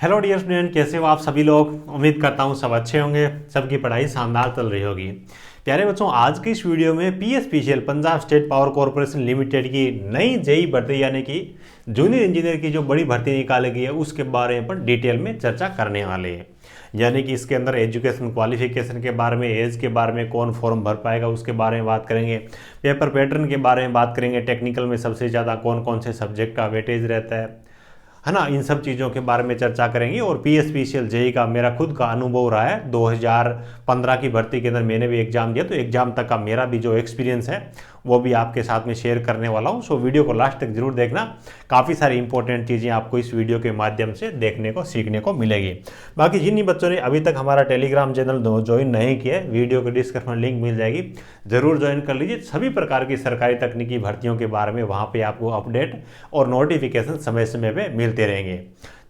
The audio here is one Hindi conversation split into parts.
हेलो डियर स्टूडेंट, कैसे हो आप सभी लोग। उम्मीद करता हूँ सब अच्छे होंगे, सबकी पढ़ाई शानदार चल रही होगी। प्यारे बच्चों, आज की इस वीडियो में PSPCL Punjab state power corporation limited की नई जेई भर्ती यानी कि जूनियर इंजीनियर की जो बड़ी भर्ती निकाली गई है उसके बारे में पर डिटेल में चर्चा करने वाले हैं। यानी कि इसके अंदर एजुकेशन क्वालिफिकेशन के बारे में, एज के बारे में, कौन फॉर्म भर पाएगा उसके बारे में बात करेंगे, पेपर पैटर्न के बारे में बात करेंगे, टेक्निकल में सबसे ज़्यादा कौन कौन से सब्जेक्ट का वेटेज रहता है ना, इन सब चीज़ों के बारे में चर्चा करेंगे। और पीएसपीसीएल जेई का मेरा खुद का अनुभव रहा है, 2015 की भर्ती के अंदर मैंने भी एग्जाम दिया, तो एग्जाम तक का मेरा भी जो एक्सपीरियंस है वो भी आपके साथ में शेयर करने वाला हूँ। सो वीडियो को लास्ट तक जरूर देखना, काफ़ी सारी इंपॉर्टेंट चीज़ें आपको इस वीडियो के माध्यम से देखने को सीखने को मिलेगी। बाकी जिन बच्चों ने अभी तक हमारा टेलीग्राम चैनल ज्वाइन नहीं किया है, वीडियो के डिस्क्रिप्शन में लिंक मिल जाएगी, जरूर ज्वाइन कर लीजिए। सभी प्रकार की सरकारी तकनीकी भर्तियों के बारे में वहाँ पे आपको अपडेट और नोटिफिकेशन समय समय पे मिलते रहेंगे।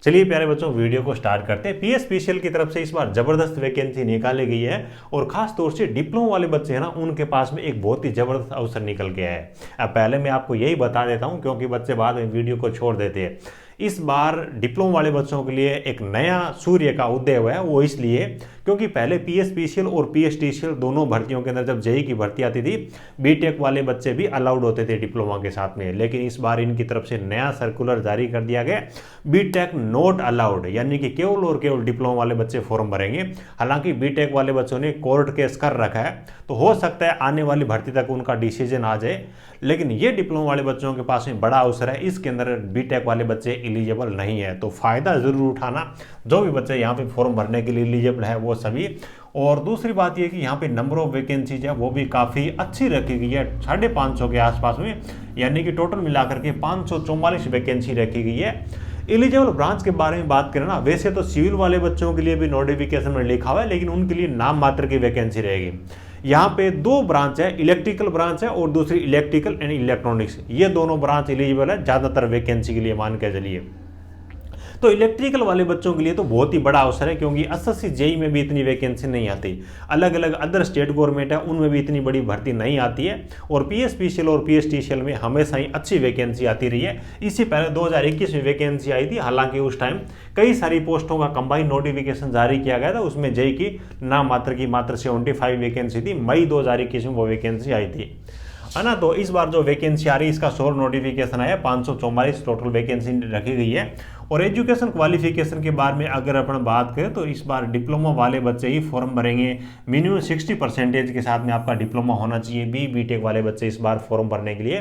चलिए प्यारे बच्चों, वीडियो को स्टार्ट करते हैं। पीएसपीसीएल की तरफ से इस बार जबरदस्त वैकेंसी निकाली गई है और खास तौर से डिप्लोमा वाले बच्चे हैं ना, उनके पास में एक बहुत ही जबरदस्त अवसर निकल गया है। अब पहले मैं आपको यही बता देता हूं क्योंकि बच्चे बाद में वीडियो को छोड़ देते हैं। इस बार डिप्लोमा वाले बच्चों के लिए एक नया सूर्य का उदय हुआ है। वो इसलिए क्योंकि पहले पीएसपीसीएल और पीएसटीसीएल दोनों भर्तियों के अंदर जब जेई की भर्ती आती थी, बीटेक वाले बच्चे भी अलाउड होते थे डिप्लोमा के साथ में। लेकिन इस बार इनकी तरफ से नया सर्कुलर जारी कर दिया गया, बीटेक नॉट अलाउड, यानी कि केवल और केवल डिप्लोमा वाले बच्चे फॉर्म भरेंगे। हालांकि बीटेक वाले बच्चों ने कोर्ट केस कर रखा है, तो हो सकता है आने वाली भर्ती तक उनका डिसीजन आ जाए। लेकिन ये डिप्लोमा वाले बच्चों के पास में बड़ा अवसर है, इसके अंदर बीटेक वाले बच्चे एलिजिबल नहीं है, तो फायदा जरूर उठाना। जो भी बच्चे यहाँ पे फॉर्म भरने के लिए एलिजिबल है वो सभी। और दूसरी बात ये कि यहाँ पे नंबर ऑफ वैकेंसीज है वो भी काफ़ी अच्छी रखी गई है, 550 के आसपास में, यानी कि टोटल मिलाकर के 544 वैकेंसी रखी गई है। एलिजिबल ब्रांच के बारे में बात करें ना, वैसे तो सिविल वाले बच्चों के लिए भी नोटिफिकेशन में लिखा हुआ है, लेकिन उनके लिए नाम मात्र की वैकेंसी रहेगी। यहाँ पे दो ब्रांच है, इलेक्ट्रिकल ब्रांच है और दूसरी इलेक्ट्रिकल एंड इलेक्ट्रॉनिक्स, ये दोनों ब्रांच एलिजिबल है ज़्यादातर वैकेंसी के लिए, मान के चलिए। तो इलेक्ट्रिकल वाले बच्चों के लिए तो बहुत ही बड़ा अवसर है, क्योंकि एसएससी जेई में भी इतनी वैकेंसी नहीं आती, अलग अलग अदर स्टेट गवर्नमेंट है उनमें भी इतनी बड़ी भर्ती नहीं आती है। और पीएसपीसीएल और पीएसटीसीएल में हमेशा ही अच्छी वैकेंसी आती रही है। इससे पहले 2021 में वैकेंसी आई थी, हालांकि उस टाइम कई सारी पोस्टों का कंबाइंड नोटिफिकेशन जारी किया गया था, उसमें जेई की नाम मात्र की मात्र 75 वैकेंसी थी। मई 2021 में वो वैकेंसी आई थी, है ना। तो इस बार जो वैकेंसी आ रही है इसका 100 नोटिफिकेशन आया, 544 टोटल वैकेंसी रखी गई है। और एजुकेशन क्वालिफिकेशन के बारे में अगर अपन बात करें तो इस बार डिप्लोमा वाले बच्चे ही फॉर्म भरेंगे। मिनिमम 60% के साथ में आपका डिप्लोमा होना चाहिए। बीटेक वाले बच्चे इस बार फॉर्म भरने के लिए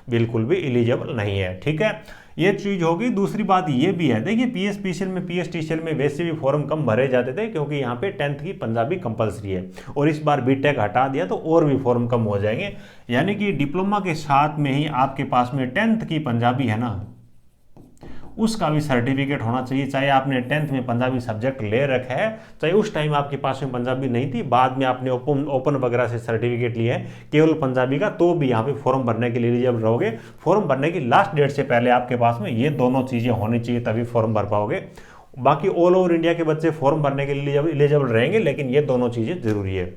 बिल्कुल भी एलिजिबल नहीं है, ठीक है। ये चीज़ होगी। दूसरी बात ये भी है, देखिए पीएसपीसीएल में, पीएसटीसीएल में वैसे भी फॉर्म कम भरे जाते थे, क्योंकि यहाँ पे 10th की पंजाबी कंपलसरी है, और इस बार बीटेक हटा दिया तो और भी फॉर्म कम हो जाएंगे। यानी कि डिप्लोमा के साथ में ही आपके पास में 10th की पंजाबी है ना, उसका भी सर्टिफिकेट होना चाहिए। चाहे आपने 10th में पंजाबी सब्जेक्ट ले रखा है, चाहे उस टाइम आपके पास में पंजाबी नहीं थी, बाद में आपने ओपन वगैरह से सर्टिफिकेट लिया है केवल पंजाबी का, तो भी यहाँ पे फॉर्म भरने के लिए एलिजिबल रहोगे। फॉर्म भरने की लास्ट डेट से पहले आपके पास में ये दोनों चीज़ें होनी चाहिए, तभी फॉर्म भर पाओगे। बाकी ऑल ओवर इंडिया के बच्चे फॉर्म भरने के लिए एलिजिबल रहेंगे, लेकिन ये दोनों चीज़ें जरूरी है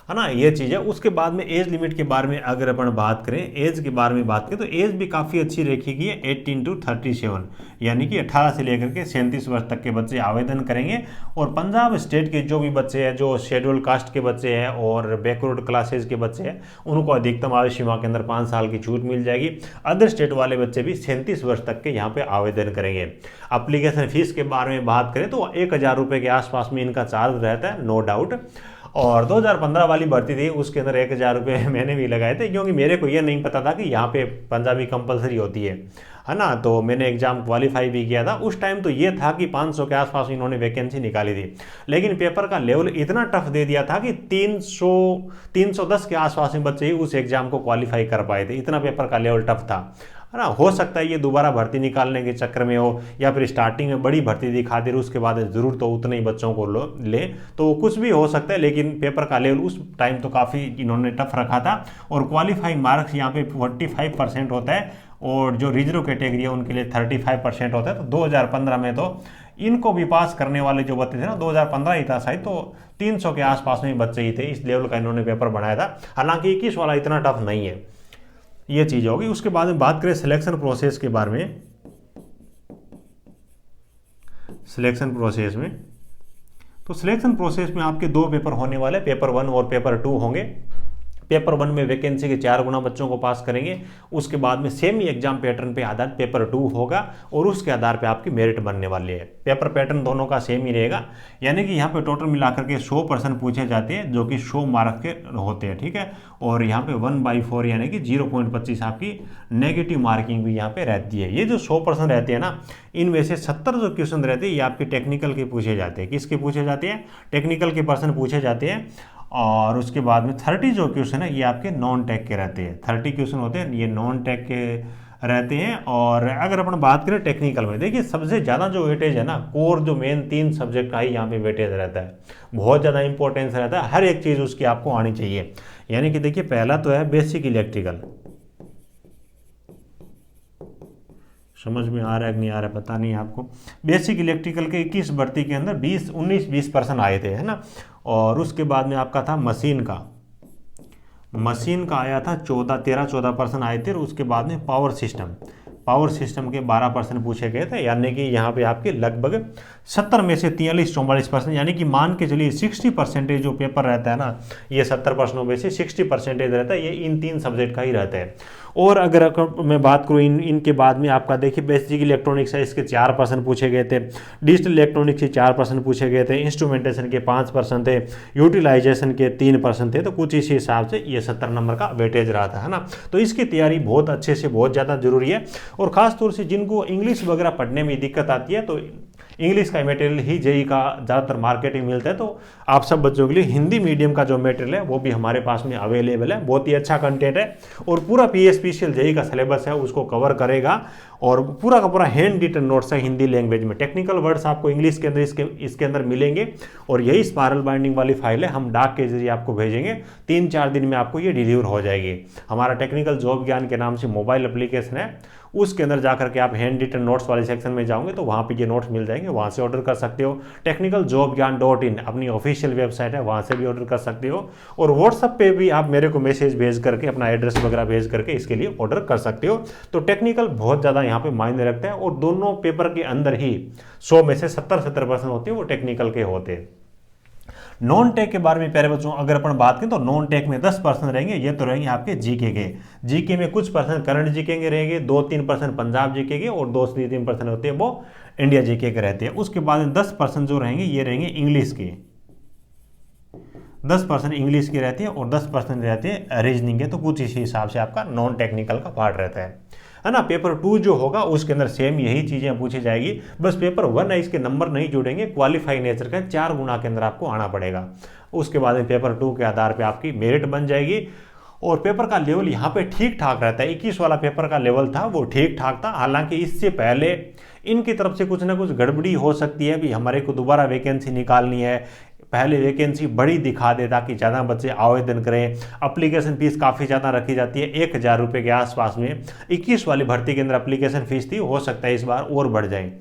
ना, ये चीज़ है। उसके बाद में एज लिमिट के बारे में अगर अपन बात करें, एज के बारे में बात करें तो एज भी काफ़ी अच्छी रखी गई है, 18 to 37, यानी कि 18 से लेकर के 37 वर्ष तक के बच्चे आवेदन करेंगे। और पंजाब स्टेट के जो भी बच्चे हैं, जो शेड्यूल कास्ट के बच्चे हैं और बैकवर्ड क्लासेज के बच्चे हैं, उनको अधिकतम आयु सीमा के अंदर 5 साल की छूट मिल जाएगी। अदर स्टेट वाले बच्चे भी 37 वर्ष तक के यहाँ पे आवेदन करेंगे। अप्लीकेशन फीस के बारे में बात करें तो 1000 रुपये के आसपास में इनका चार्ज रहता है, नो डाउट। और 2015 वाली भर्ती थी, उसके अंदर 1000 रुपये मैंने भी लगाए थे, क्योंकि मेरे को ये नहीं पता था कि यहाँ पे पंजाबी कंपलसरी होती है ना। तो मैंने एग्जाम क्वालिफाई भी किया था। उस टाइम तो ये था कि 500 के आसपास इन्होंने वैकेंसी निकाली थी, लेकिन पेपर का लेवल इतना टफ दे दिया था कि 310 के आसपास में बच्चे ही उस एग्जाम को क्वालिफाई कर पाए थे, इतना पेपर का लेवल टफ था, है ना। हो सकता है ये दोबारा भर्ती निकालने के चक्कर में हो, या फिर स्टार्टिंग में बड़ी भर्ती दिखा दे, उसके बाद जरूर तो उतने ही बच्चों को ले, तो कुछ भी हो सकता है। लेकिन पेपर का लेवल उस टाइम तो काफ़ी इन्होंने टफ रखा था। और क्वालिफाइंग मार्क्स यहाँ पे 45% होता है, और जो रिजर्व कैटेगरी है उनके लिए 35% होता है। तो 2015 में तो इनको भी पास करने वाले जो बच्चे थे ना, 2015 ही था शायद, तो 300 के आसपास में बच्चे ही थे, इस लेवल का इन्होंने पेपर बनाया था। हालांकि 21 वाला इतना टफ नहीं है, ये चीज़ होगी। उसके बाद में बात करें सिलेक्शन प्रोसेस के बारे में, सिलेक्शन प्रोसेस में, तो सिलेक्शन प्रोसेस में आपके 2 पेपर होने वाले, पेपर 1 और पेपर 2 होंगे। पेपर 1 में वैकेंसी के 4 गुना बच्चों को पास करेंगे, उसके बाद में सेम ही एग्जाम पैटर्न पे आधारित पेपर 2 होगा और उसके आधार पे आपकी मेरिट बनने वाली है। पेपर पैटर्न दोनों का सेम ही रहेगा, यानी कि यहाँ पे टोटल मिलाकर के 100 प्रश्न पूछे जाते हैं जो कि 100 मार्क के होते हैं, ठीक है। और यहाँ पे 1/4 यानी कि 0.25 आपकी नेगेटिव मार्किंग भी यहाँ पे रहती है। ये जो 100 प्रश्न रहते हैं ना, इनमें से 70 जो क्वेश्चन रहते हैं ये आपके टेक्निकल के पूछे जाते हैं। किसके पूछे जाते हैं? टेक्निकल के प्रश्न पूछे जाते हैं। और उसके बाद में 30 जो क्वेश्चन है ये आपके नॉन टेक के रहते हैं। 30 क्वेश्चन होते हैं ये नॉन टेक के रहते हैं। और अगर अपन बात करें टेक्निकल में, देखिए सबसे ज़्यादा जो वेटेज है ना, कोर जो मेन 3 सब्जेक्ट का ही यहाँ पे वेटेज रहता है, बहुत ज़्यादा इंपॉर्टेंस रहता है, हर एक चीज़ उसकी आपको आनी चाहिए। यानी कि देखिए पहला तो है बेसिक इलेक्ट्रिकल, समझ में आ रहा है कि नहीं आ रहा है पता नहीं आपको। बेसिक इलेक्ट्रिकल के 21 भर्ती के अंदर 19-20% आए थे, है ना। और उसके बाद में आपका था मशीन का आया था 13-14% आए थे। और उसके बाद में पावर सिस्टम के 12% पूछे गए थे, यानी कि यहाँ पे आपके लगभग 70 में से 43-44%, यानी कि मान के चलिए 60% जो पेपर रहता है ना, ये 70 प्रश्नों में से 60% रहता है, ये इन 3 सब्जेक्ट का ही रहता है। और अगर मैं बात करूँ इनके बाद में आपका देखिए बेसिक इलेक्ट्रॉनिक्स है, इसके 4% पूछे गए थे, डिजिटल इलेक्ट्रॉनिक्स के 4% पूछे गए थे, इंस्ट्रूमेंटेशन के 5% थे, यूटिलाइजेशन के 3% थे। तो कुछ इसी हिसाब से ये 70 नंबर का वेटेज रहा था, है ना। तो इसकी तैयारी बहुत अच्छे से, बहुत ज़्यादा जरूरी है। और ख़ास तौर से जिनको इंग्लिश वगैरह पढ़ने में दिक्कत आती है, तो इंग्लिश का मटेरियल ही जेई का ज़्यादातर मार्केट में मिलता है। तो आप सब बच्चों के लिए हिंदी मीडियम का जो मटेरियल है वो भी हमारे पास में अवेलेबल है। बहुत ही अच्छा कंटेंट है और पूरा पीएसपीसीएल जेई का सिलेबस है उसको कवर करेगा। और पूरा का पूरा हैंड रिटन नोट्स है हिंदी लैंग्वेज में। टेक्निकल वर्ड्स आपको इंग्लिश के अंदर इसके अंदर मिलेंगे। और यही स्पायरल बाइंडिंग वाली फाइल है, हम डाक के जरिए आपको भेजेंगे। 3-4 दिन में आपको ये डिलीवर हो जाएगी। हमारा टेक्निकल जॉब ज्ञान के नाम से मोबाइल एप्लीकेशन है, उसके अंदर जाकर के आप हैंड रिटन नोट्स वाले सेक्शन में जाओगे तो वहाँ पे ये नोट्स मिल जाएंगे, वहाँ से ऑर्डर कर सकते हो। technicaljobgyan.in अपनी ऑफिशियल वेबसाइट है, वहाँ से भी ऑर्डर कर सकते हो। और व्हाट्सएप पे भी आप मेरे को मैसेज भेज करके अपना एड्रेस वगैरह भेज करके इसके लिए ऑर्डर कर सकते हो। तो टेक्निकल बहुत ज़्यादा यहाँ पे मायने रखता है। और दोनों पेपर के अंदर ही 100 में से 70% होते हैं वो टेक्निकल के होते हैं। नॉन टेक के बारे में प्यारे बच्चों अगर अपन बात करें तो नॉन टेक में 10% रहेंगे, ये तो रहेंगे आपके जीके के। जीके में कुछ % करंट जीके के रहेंगे, 2-3% पंजाब जीके के और 2-3% होते हैं वो इंडिया जीके के रहते हैं। उसके बाद 10% जो रहेंगे ये रहेंगे इंग्लिश के, 10% इंग्लिश की रहती है और 10% रहती है रीजनिंग के। तो कुछ इसी हिसाब से आपका नॉन टेक्निकल का पार्ट रहता है ना। पेपर 2 जो होगा उसके अंदर सेम यही चीज़ें पूछी जाएगी, बस पेपर 1 है इसके नंबर नहीं जुड़ेंगे, क्वालिफाई नेचर का 4 गुना के अंदर आपको आना पड़ेगा। उसके बाद में पेपर 2 के आधार पे आपकी मेरिट बन जाएगी। और पेपर का लेवल यहाँ पे ठीक ठाक रहता है। 21 वाला पेपर का लेवल था वो ठीक ठाक था, हालांकि इससे पहले इनकी तरफ से कुछ ना कुछ गड़बड़ी हो सकती है। भी हमारे को दोबारा वैकेंसी निकालनी है, पहले वैकेंसी बड़ी दिखा दे ताकि ज़्यादा बच्चे आवेदन करें। एप्लीकेशन फीस काफ़ी ज़्यादा रखी जाती है, 1000 रुपये के आसपास में। 21 वाली भर्ती के अंदर एप्लीकेशन फीस थी, हो सकता है इस बार और बढ़ जाए,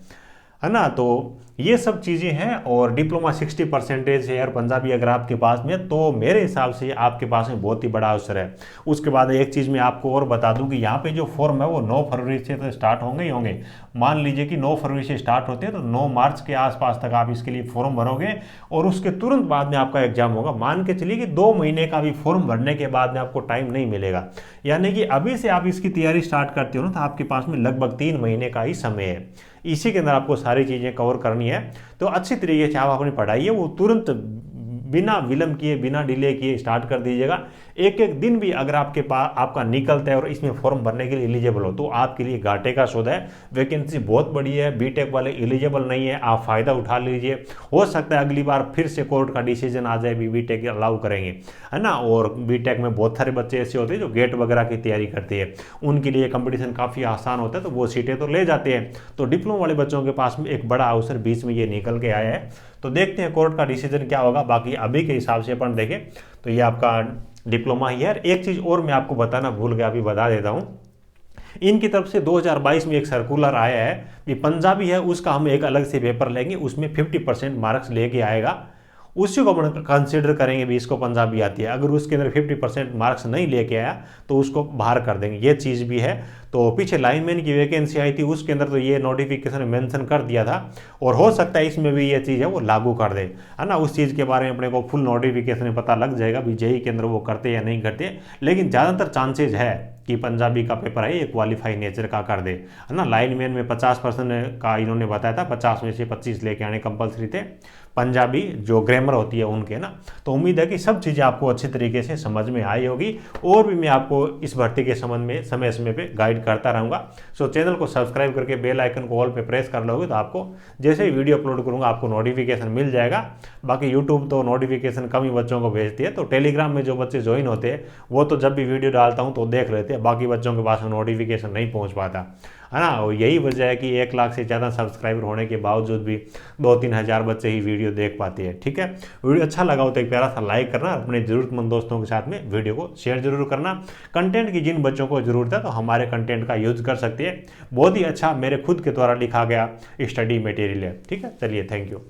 है ना। तो ये सब चीज़ें हैं। और डिप्लोमा 60% है और पंजाबी अगर आपके पास में, तो मेरे हिसाब से आपके पास में बहुत ही बड़ा अवसर है। उसके बाद एक चीज़ मैं आपको और बता दूं कि यहाँ पे जो फॉर्म है वो 9 फरवरी से तो स्टार्ट होंगे ही होंगे। मान लीजिए कि 9 फरवरी से स्टार्ट होते हैं तो 9 मार्च के आसपास तक आप इसके लिए फॉर्म भरोगे और उसके तुरंत बाद में आपका एग्जाम होगा। मान के चलिए कि 2 महीने का भी फॉर्म भरने के बाद में आपको टाइम नहीं मिलेगा, यानी कि अभी से आप इसकी तैयारी स्टार्ट करते हो ना तो आपके पास में लगभग 3 महीने का ही समय है। इसी के अंदर आपको सारी चीज़ें कवर करनी है। तो अच्छी तरीके से आप अपनी पढ़ाई है वो तुरंत बिना विलंब किए, बिना डिले किए स्टार्ट कर दीजिएगा। एक एक दिन भी अगर आपके पास आपका निकलता है और इसमें फॉर्म भरने के लिए एलिजिबल हो तो आपके लिए घाटे का सौदा है। वैकेंसी बहुत बड़ी है, बीटेक वाले एलिजिबल नहीं है, आप फ़ायदा उठा लीजिए। हो सकता है अगली बार फिर से कोर्ट का डिसीजन आ जाए, बीटेक अलाउ करेंगे, है ना। और बीटेक में बहुत सारे बच्चे ऐसे होते हैं जो गेट वगैरह की तैयारी करते हैं, उनके लिए कंपटीशन काफ़ी आसान होता है तो वो सीटें तो ले जाते हैं। तो डिप्लोमा वाले बच्चों के पास में एक बड़ा अवसर बीच में ये निकल के आया है। तो देखते हैं कोर्ट का डिसीजन क्या होगा। बाकी अभी के हिसाब से अपन देखें तो ये आपका डिप्लोमा ही है। एक चीज़ और मैं आपको बताना भूल गया, अभी बता देता हूँ। इनकी तरफ से 2022 में एक सर्कुलर आया है कि पंजाबी है उसका हम एक अलग से पेपर लेंगे, उसमें 50% मार्क्स लेके आएगा, उसी को अपन कंसिडर करेंगे भी इसको पंजाबी आती है। अगर उसके अंदर 50% मार्क्स नहीं लेके आया तो उसको बाहर कर देंगे, ये चीज़ भी है। तो पीछे लाइनमैन की वैकेंसी आई थी, उसके अंदर तो ये नोटिफिकेशन मेंशन कर दिया था, और हो सकता है इसमें भी ये चीज़ है वो लागू कर दे, है ना। उस चीज़ के बारे में अपने को फुल नोटिफिकेशन में पता लग जाएगा भी जेई के अंदर वो करते या नहीं करते, लेकिन ज़्यादातर चांसेज है कि पंजाबी का पेपर है ये क्वालिफाई नेचर का कर दे, है ना। लाइनमैन में 50% का इन्होंने बताया था, 50 में से 25 लेके आने कंपलसरी थे, पंजाबी जो ग्रामर होती है उनके ना। तो उम्मीद है कि सब चीज़ें आपको अच्छी तरीके से समझ में आई होगी, और भी मैं आपको इस भर्ती के संबंध में समय समय पे गाइड करता रहूँगा। सो चैनल को सब्सक्राइब करके बेल आइकन को ऑल पे प्रेस कर लोगे तो आपको जैसे ही वीडियो अपलोड करूँगा आपको नोटिफिकेशन मिल जाएगा। बाकी यूट्यूब तो नोटिफिकेशन कम ही बच्चों को भेजती है, तो टेलीग्राम में जो बच्चे ज्वाइन होते हैं वो तो जब भी वीडियो डालता हूँ तो देख लेते हैं, बाकी बच्चों के पास में नोटिफिकेशन नहीं पहुँच पाता, है ना। और यही वजह है कि 1 लाख से ज़्यादा सब्सक्राइबर होने के बावजूद भी 2-3 हज़ार बच्चे ही वीडियो देख पाते हैं। ठीक है, वीडियो अच्छा लगा हो तो एक प्यारा सा लाइक करना, अपने ज़रूरतमंद दोस्तों के साथ में वीडियो को शेयर जरूर करना। कंटेंट की जिन बच्चों को ज़रूरत है तो हमारे कंटेंट का यूज़ कर सकते हैं, बहुत ही अच्छा मेरे खुद के द्वारा लिखा गया स्टडी मटेरियल है। ठीक है, चलिए, थैंक यू।